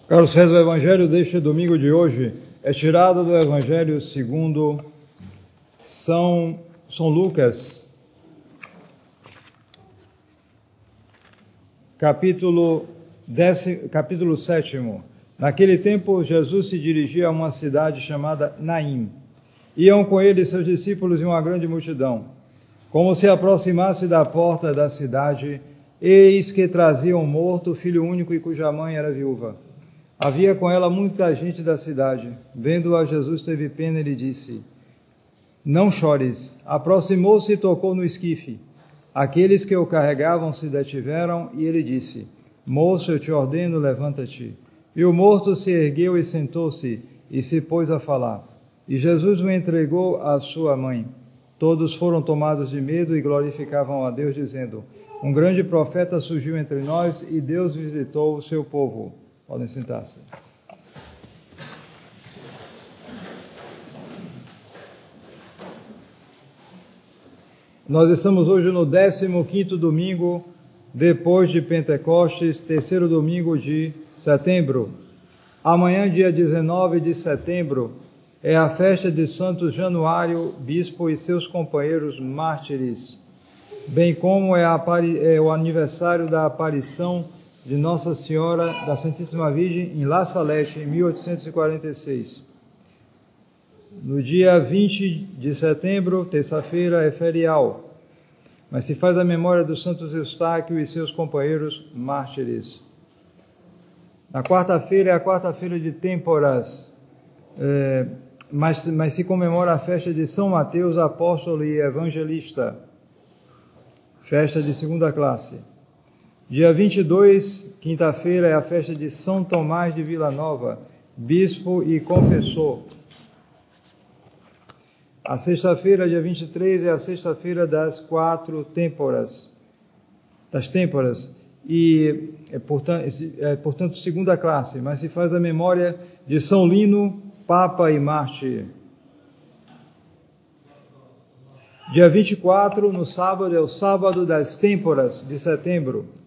Caros fiéis, o Evangelho deste domingo de hoje é tirado do Evangelho segundo São Lucas, capítulo 7. Naquele tempo, Jesus se dirigia a uma cidade chamada Naim. Iam com ele seus discípulos e uma grande multidão. Como se aproximasse da porta da cidade, eis que traziam morto o filho único e cuja mãe era viúva. Havia com ela muita gente da cidade. Vendo-a, Jesus teve pena e lhe disse: Não chores. Aproximou-se e tocou no esquife. Aqueles que o carregavam se detiveram e ele disse: Moço, eu te ordeno, levanta-te. E o morto se ergueu e sentou-se e se pôs a falar. E Jesus o entregou à sua mãe. Todos foram tomados de medo e glorificavam a Deus, dizendo: Um grande profeta surgiu entre nós e Deus visitou o seu povo. Podem sentar-se. Nós estamos hoje no 15º domingo depois de Pentecostes, terceiro domingo de setembro. Amanhã, dia 19 de setembro, é a festa de Santo Januário, bispo e seus companheiros mártires, bem como é o aniversário da aparição de Nossa Senhora da Santíssima Virgem em La Salete, em 1846. No dia 20 de setembro, terça-feira, é ferial, mas se faz a memória dos santos Eustáquio e seus companheiros mártires. Na quarta-feira é a quarta-feira de Têmporas, mas se comemora a festa de São Mateus, apóstolo e evangelista, festa de segunda classe. Dia 22, quinta-feira, é a festa de São Tomás de Vila Nova, bispo e confessor. A sexta-feira, dia 23, é a sexta-feira das têmporas, e portanto, segunda classe, mas se faz a memória de São Lino, Papa e Mártir. Dia 24, no sábado, é o sábado das têmporas de setembro.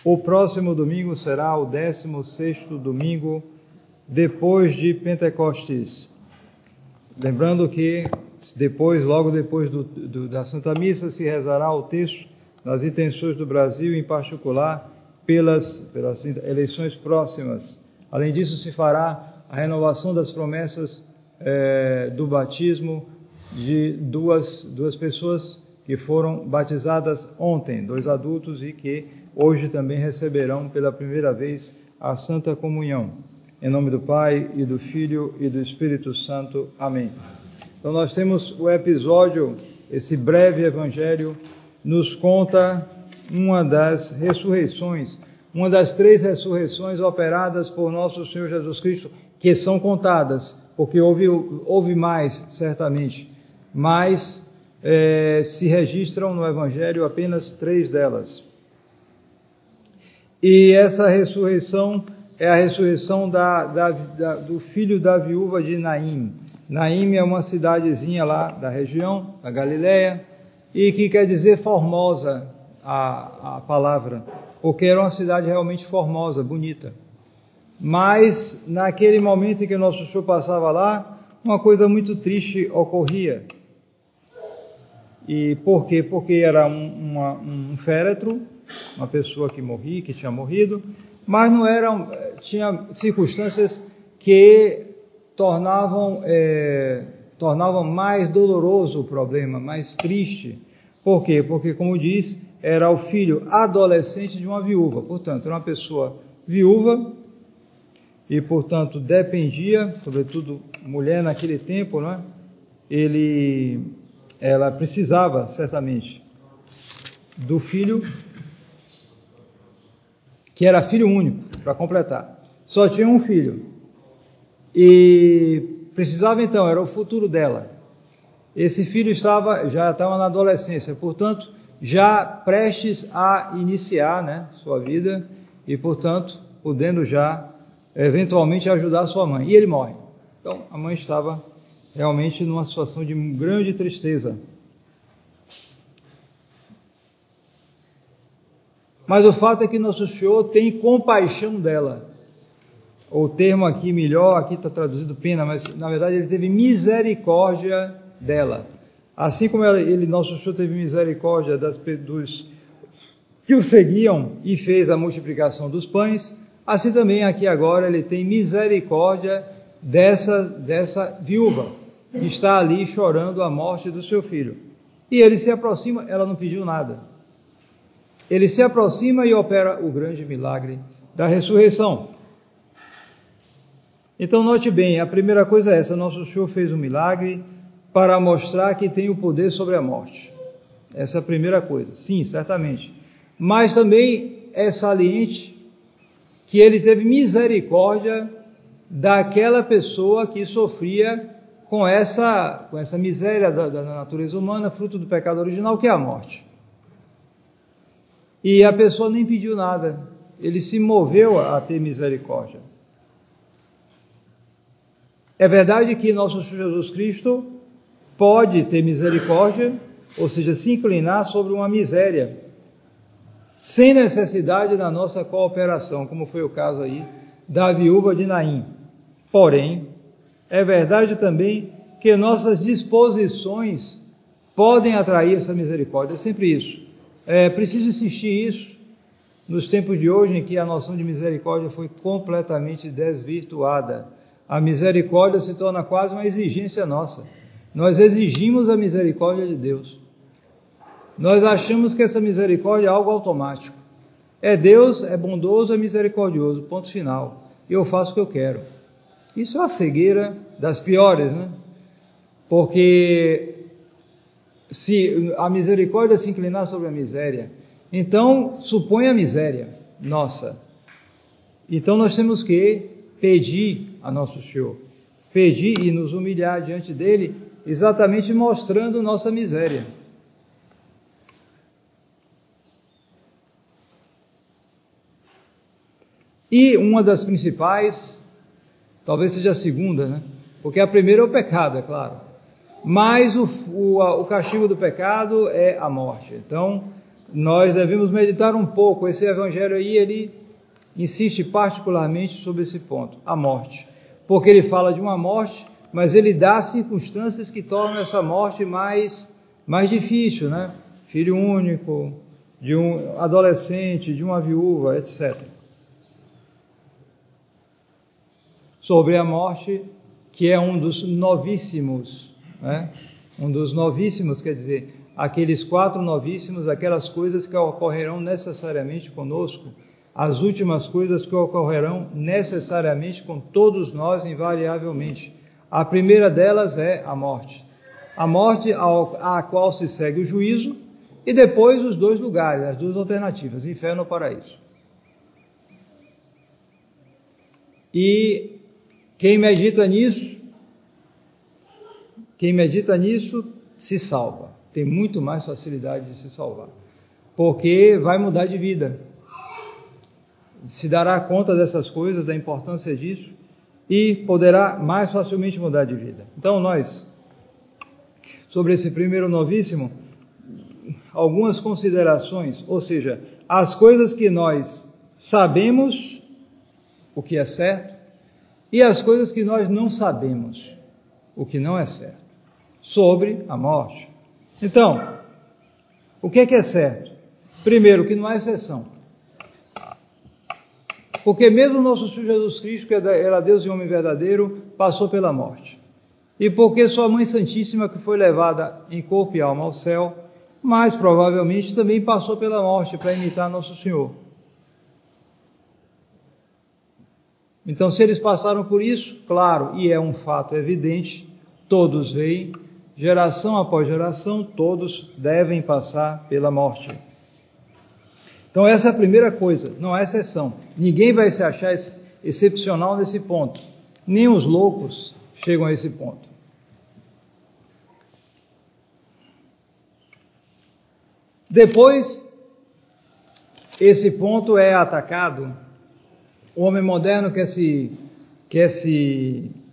O próximo domingo será o 16º domingo depois de Pentecostes. Lembrando que logo depois da Santa Missa, se rezará o texto das intenções do Brasil, em particular pelas eleições próximas. Além disso, se fará a renovação das promessas do batismo de duas pessoas que foram batizadas ontem, 2 adultos, e que hoje também receberão pela primeira vez a Santa Comunhão. Em nome do Pai, e do Filho, e do Espírito Santo. Amém. Então nós temos o episódio, esse breve evangelho, nos conta uma das ressurreições, uma das 3 ressurreições operadas por nosso Senhor Jesus Cristo, que são contadas, porque houve mais, certamente, mas se registram no evangelho apenas 3 delas. E essa ressurreição é a ressurreição do filho da viúva de Naim. Naim é uma cidadezinha lá da região, da Galileia, e que quer dizer formosa, a palavra, porque era uma cidade realmente formosa, bonita. Mas, naquele momento em que nosso Senhor passava lá, uma coisa muito triste ocorria. E por quê? Porque era um féretro, uma pessoa que tinha morrido, mas tinha circunstâncias que tornavam mais doloroso o problema, mais triste. Por quê? Porque, como diz, era o filho adolescente de uma viúva, portanto, era uma pessoa viúva e, portanto, dependia, sobretudo mulher naquele tempo, né? Ela precisava, certamente, do filho, que era filho único, para completar. Só tinha um filho. E precisava, então, era o futuro dela. Esse filho já estava na adolescência, portanto, já prestes a iniciar, né, sua vida e, portanto, podendo já, eventualmente, ajudar sua mãe. E ele morre. Então, a mãe estava realmente numa situação de grande tristeza. Mas o fato é que nosso Senhor tem compaixão dela. O termo aqui melhor, aqui está traduzido pena, mas na verdade ele teve misericórdia dela. Assim como nosso Senhor teve misericórdia dos que o seguiam e fez a multiplicação dos pães, assim também aqui agora ele tem misericórdia dessa viúva, que está ali chorando a morte do seu filho. E ele se aproxima, ela não pediu nada. Ele se aproxima e opera o grande milagre da ressurreição. Então note bem, a primeira coisa é essa: nosso Senhor fez um milagre para mostrar que tem o poder sobre a morte. Essa é a primeira coisa, sim, certamente. Mas também é saliente que ele teve misericórdia daquela pessoa que sofria com essa miséria da natureza humana, fruto do pecado original, que é a morte. E a pessoa nem pediu nada, ele se moveu a ter misericórdia. É verdade que nosso Senhor Jesus Cristo pode ter misericórdia, ou seja, se inclinar sobre uma miséria, sem necessidade da nossa cooperação, como foi o caso aí da viúva de Naim. Porém, é verdade também que nossas disposições podem atrair essa misericórdia, é sempre isso. É preciso insistir isso nos tempos de hoje, em que a noção de misericórdia foi completamente desvirtuada. A misericórdia se torna quase uma exigência nossa. Nós exigimos a misericórdia de Deus. Nós achamos que essa misericórdia é algo automático. É Deus, é bondoso, é misericordioso, ponto final. Eu faço o que eu quero. Isso é uma cegueira das piores, né? Porque se a misericórdia se inclinar sobre a miséria, então supõe a miséria nossa. Então nós temos que pedir a nosso Senhor, pedir e nos humilhar diante dele, exatamente mostrando nossa miséria. E uma das principais, talvez seja a segunda, né? Porque a primeira é o pecado, é claro. Mas o castigo do pecado é a morte. Então, nós devemos meditar um pouco. Esse evangelho aí, ele insiste particularmente sobre esse ponto, a morte. Porque ele fala de uma morte, mas ele dá circunstâncias que tornam essa morte mais difícil, né? Filho único, de um adolescente, de uma viúva, etc. Sobre a morte, que é um dos novíssimos, né? Um dos novíssimos, quer dizer, aqueles 4 novíssimos, aquelas coisas que ocorrerão necessariamente conosco, as últimas coisas que ocorrerão necessariamente com todos nós, invariavelmente. A primeira delas é a morte à qual se segue o juízo, e depois os 2 lugares, as 2 alternativas, inferno ou paraíso. E quem medita nisso se salva, tem muito mais facilidade de se salvar, porque vai mudar de vida, se dará conta dessas coisas, da importância disso, e poderá mais facilmente mudar de vida. Então nós, sobre esse primeiro novíssimo, algumas considerações, ou seja, as coisas que nós sabemos, o que é certo, e as coisas que nós não sabemos, o que não é certo, sobre a morte. Então, o que é certo? Primeiro, que não há exceção. Porque mesmo nosso Senhor Jesus Cristo, que era Deus e homem verdadeiro, passou pela morte. E porque sua Mãe Santíssima, que foi levada em corpo e alma ao céu, mas provavelmente também passou pela morte para imitar nosso Senhor. Então, se eles passaram por isso, claro, e é um fato evidente, todos veem, geração após geração, todos devem passar pela morte. Então, essa é a primeira coisa, não há exceção. Ninguém vai se achar excepcional nesse ponto. Nem os loucos chegam a esse ponto. Depois, esse ponto é atacado. O homem moderno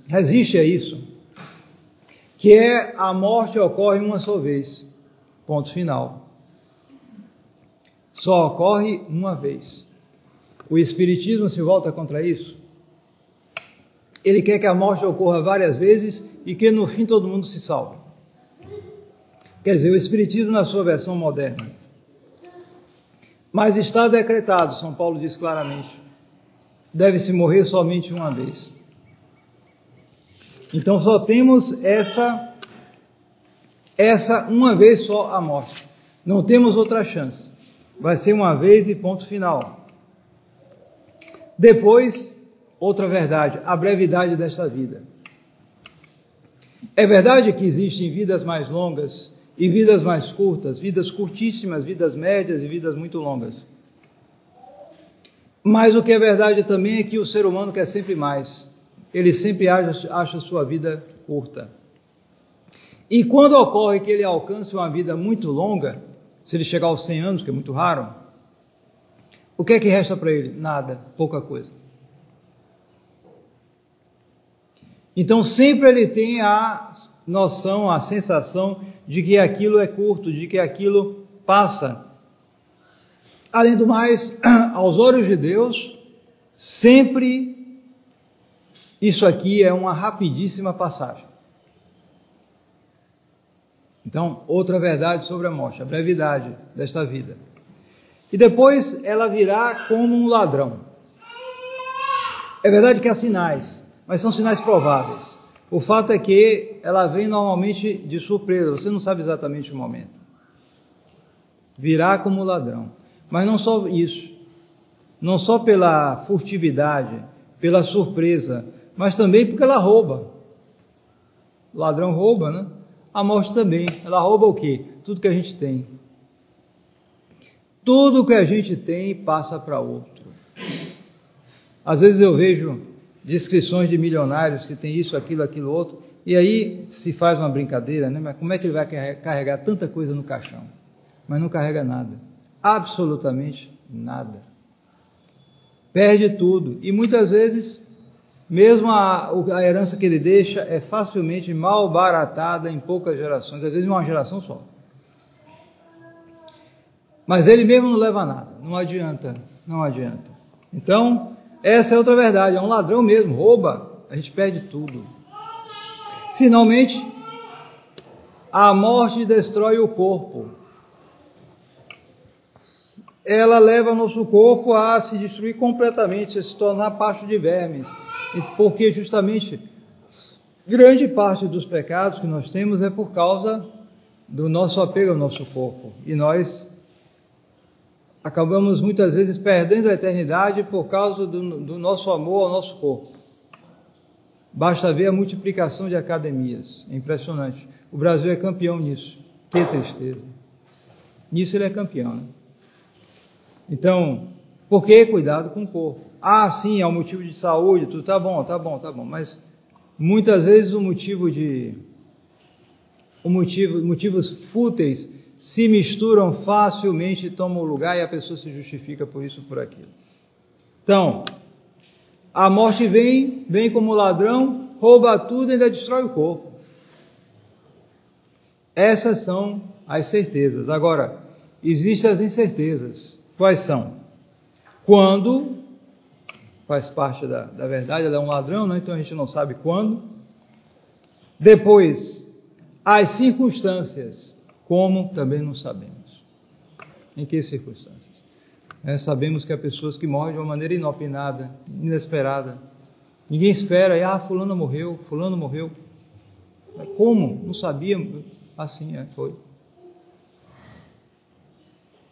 resiste a isso, que é a morte ocorre uma só vez, ponto final. só ocorre uma vez. O Espiritismo se volta contra isso. Ele quer que a morte ocorra várias vezes e que no fim todo mundo se salve. Quer dizer, o Espiritismo na sua versão moderna. Mas está decretado, São Paulo diz claramente, deve-se morrer somente uma vez. Então só temos essa uma vez só a morte. Não temos outra chance. Vai ser uma vez e ponto final. Depois, outra verdade, a brevidade desta vida. É verdade que existem vidas mais longas e vidas mais curtas, vidas curtíssimas, vidas médias e vidas muito longas. Mas o que é verdade também é que o ser humano quer sempre mais. Ele sempre acha sua vida curta. E quando ocorre que ele alcance uma vida muito longa, se ele chegar aos 100 anos, que é muito raro, o que é que resta para ele? Nada, pouca coisa. Então sempre ele tem a noção, a sensação de que aquilo é curto, de que aquilo passa. Além do mais, aos olhos de Deus, sempre isso aqui é uma rapidíssima passagem. Então, outra verdade sobre a morte, a brevidade desta vida. E depois ela virá como um ladrão. É verdade que há sinais, mas são sinais prováveis. O fato é que ela vem normalmente de surpresa, você não sabe exatamente o momento. Virá como ladrão. Mas não só isso, não só pela furtividade, pela surpresa, mas também porque ela rouba. O ladrão rouba, né? A morte também. Ela rouba o quê? Tudo que a gente tem. Tudo que a gente tem passa para outro. Às vezes eu vejo descrições de milionários que tem isso, aquilo, outro, e aí se faz uma brincadeira, né? Mas como é que ele vai carregar tanta coisa no caixão? Mas não carrega nada. Absolutamente nada. Perde tudo. E muitas vezes, mesmo a herança que ele deixa é facilmente malbaratada em poucas gerações, às vezes em uma geração só. Mas ele mesmo não leva nada, não adianta. Então, essa é outra verdade, é um ladrão mesmo, rouba, a gente perde tudo. Finalmente, a morte destrói o corpo. Ela leva nosso corpo a se destruir completamente, a se tornar pasto de vermes, porque justamente grande parte dos pecados que nós temos é por causa do nosso apego ao nosso corpo, e nós acabamos muitas vezes perdendo a eternidade por causa do nosso amor ao nosso corpo. Basta ver a multiplicação de academias, é impressionante. O Brasil é campeão nisso, que tristeza. Nisso ele é campeão, né? Então, por que cuidado com o corpo? Ah, sim, é um motivo de saúde, tudo tá bom, mas muitas vezes motivos fúteis se misturam facilmente e tomam lugar e a pessoa se justifica por isso ou por aquilo. Então, a morte vem como ladrão, rouba tudo e ainda destrói o corpo. Essas são as certezas. Agora, existem as incertezas. Quais são? Quando, faz parte da verdade, ela é um ladrão, né? Então a gente não sabe quando. Depois, as circunstâncias, como também não sabemos. Em que circunstâncias? Sabemos que há pessoas que morrem de uma maneira inopinada, inesperada. Ninguém espera, fulano morreu. Como? Não sabia? Assim, foi.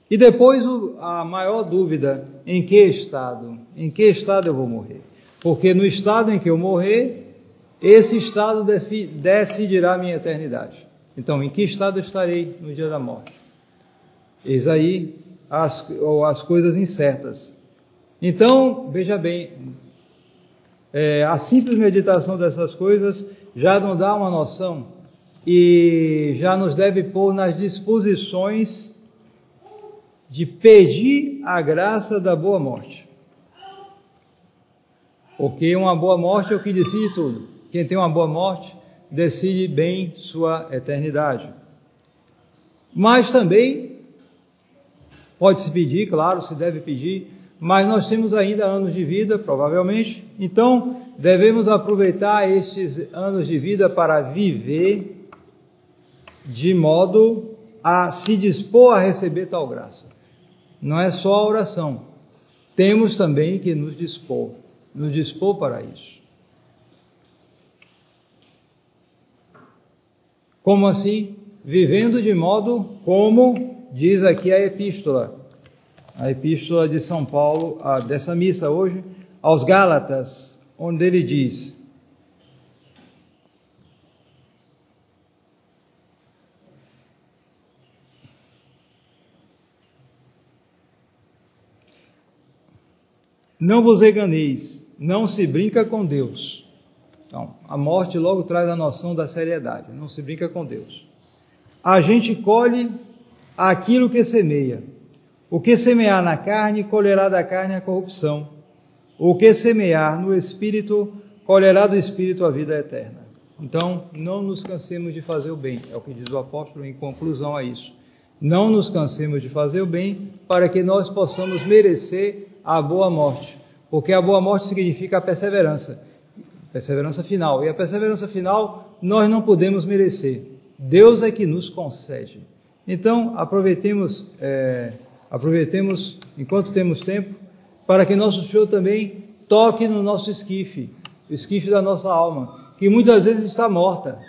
E depois a maior dúvida, em que estado eu vou morrer? Porque no estado em que eu morrer, esse estado decidirá a minha eternidade. Então, em que estado eu estarei no dia da morte? Eis aí as coisas incertas. Então, veja bem, a simples meditação dessas coisas já nos dá uma noção e já nos deve pôr nas disposições de pedir a graça da boa morte. Porque uma boa morte é o que decide tudo. Quem tem uma boa morte decide bem sua eternidade. Mas também Pode-se pedir, claro, se deve pedir, mas nós temos ainda anos de vida, provavelmente, então devemos aproveitar estes anos de vida para viver de modo a se dispor a receber tal graça. Não é só a oração, temos também que nos dispor para isso. Como assim? Vivendo de modo como diz aqui a epístola de São Paulo, dessa missa hoje, aos Gálatas, onde ele diz: não vos enganeis, não se brinca com Deus. Então, a morte logo traz a noção da seriedade, não se brinca com Deus. A gente colhe aquilo que semeia. O que semear na carne, colherá da carne a corrupção. O que semear no Espírito, colherá do Espírito a vida eterna. Então, não nos cansemos de fazer o bem, é o que diz o apóstolo em conclusão a isso. Não nos cansemos de fazer o bem, para que nós possamos merecer a boa morte, porque a boa morte significa a perseverança final, e a perseverança final nós não podemos merecer, Deus é que nos concede. Então, aproveitemos enquanto temos tempo, para que nosso Senhor também toque no nosso esquife, o esquife da nossa alma, que muitas vezes está morta.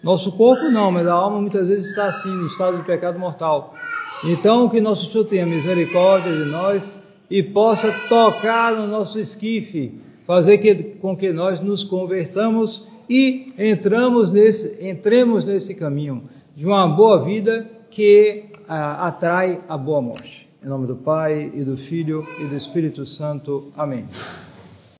Nosso corpo não, mas a alma muitas vezes está assim, no estado de pecado mortal. Então, que nosso Senhor tenha misericórdia de nós e possa tocar no nosso esquife, fazer com que nós nos convertamos e entremos nesse caminho de uma boa vida que atrai a boa morte. Em nome do Pai, e do Filho, e do Espírito Santo. Amém.